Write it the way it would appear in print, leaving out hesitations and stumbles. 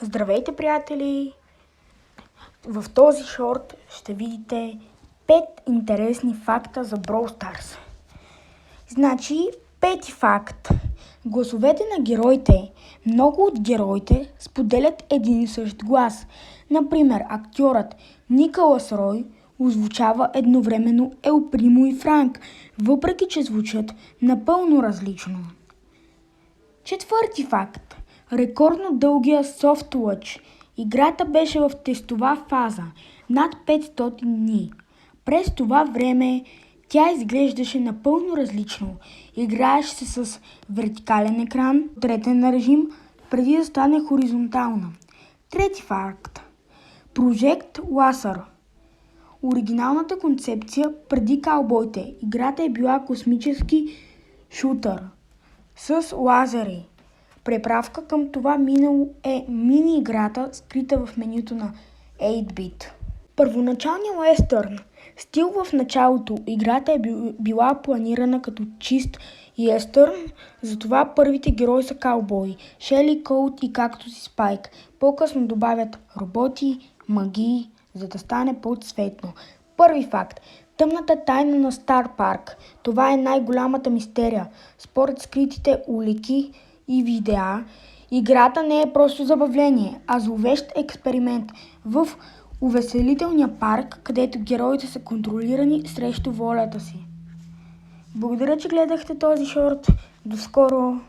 Здравейте, приятели! В този шорт ще видите 5 интересни факта за Brawl Stars. Значи, пети факт. Гласовете на героите. Много от героите споделят един и същ глас. Например, актьорът Николас Рой озвучава едновременно Ел Примо и Франк, въпреки че звучат напълно различно. Четвърти факт. Рекордно дългия Soft Launch. Играта беше в тестова фаза над 500 дни. През това време тя изглеждаше напълно различно. Играеше се с вертикален екран, третен режим, преди да стане хоризонтална. Трети факт. Project Laser. Оригиналната концепция преди Каубойте. Играта е била космически шутър с лазери. Препратка към това минало е мини-играта, скрита в менюто на 8-bit. Първоначалният уестърн стил в началото. Играта е била планирана като чист уестърн, затова първите герои са каубои, Шели, Колт и както си Спайк. По-късно добавят роботи, магии, за да стане по-цветно. Първи факт. Тъмната тайна на Стар Парк. Това е най-голямата мистерия. Според скритите улики и видеа, играта не е просто забавление, а зловещ експеримент в увеселителния парк, където героите са контролирани срещу волята си. Благодаря, че гледахте този шорт. До скоро!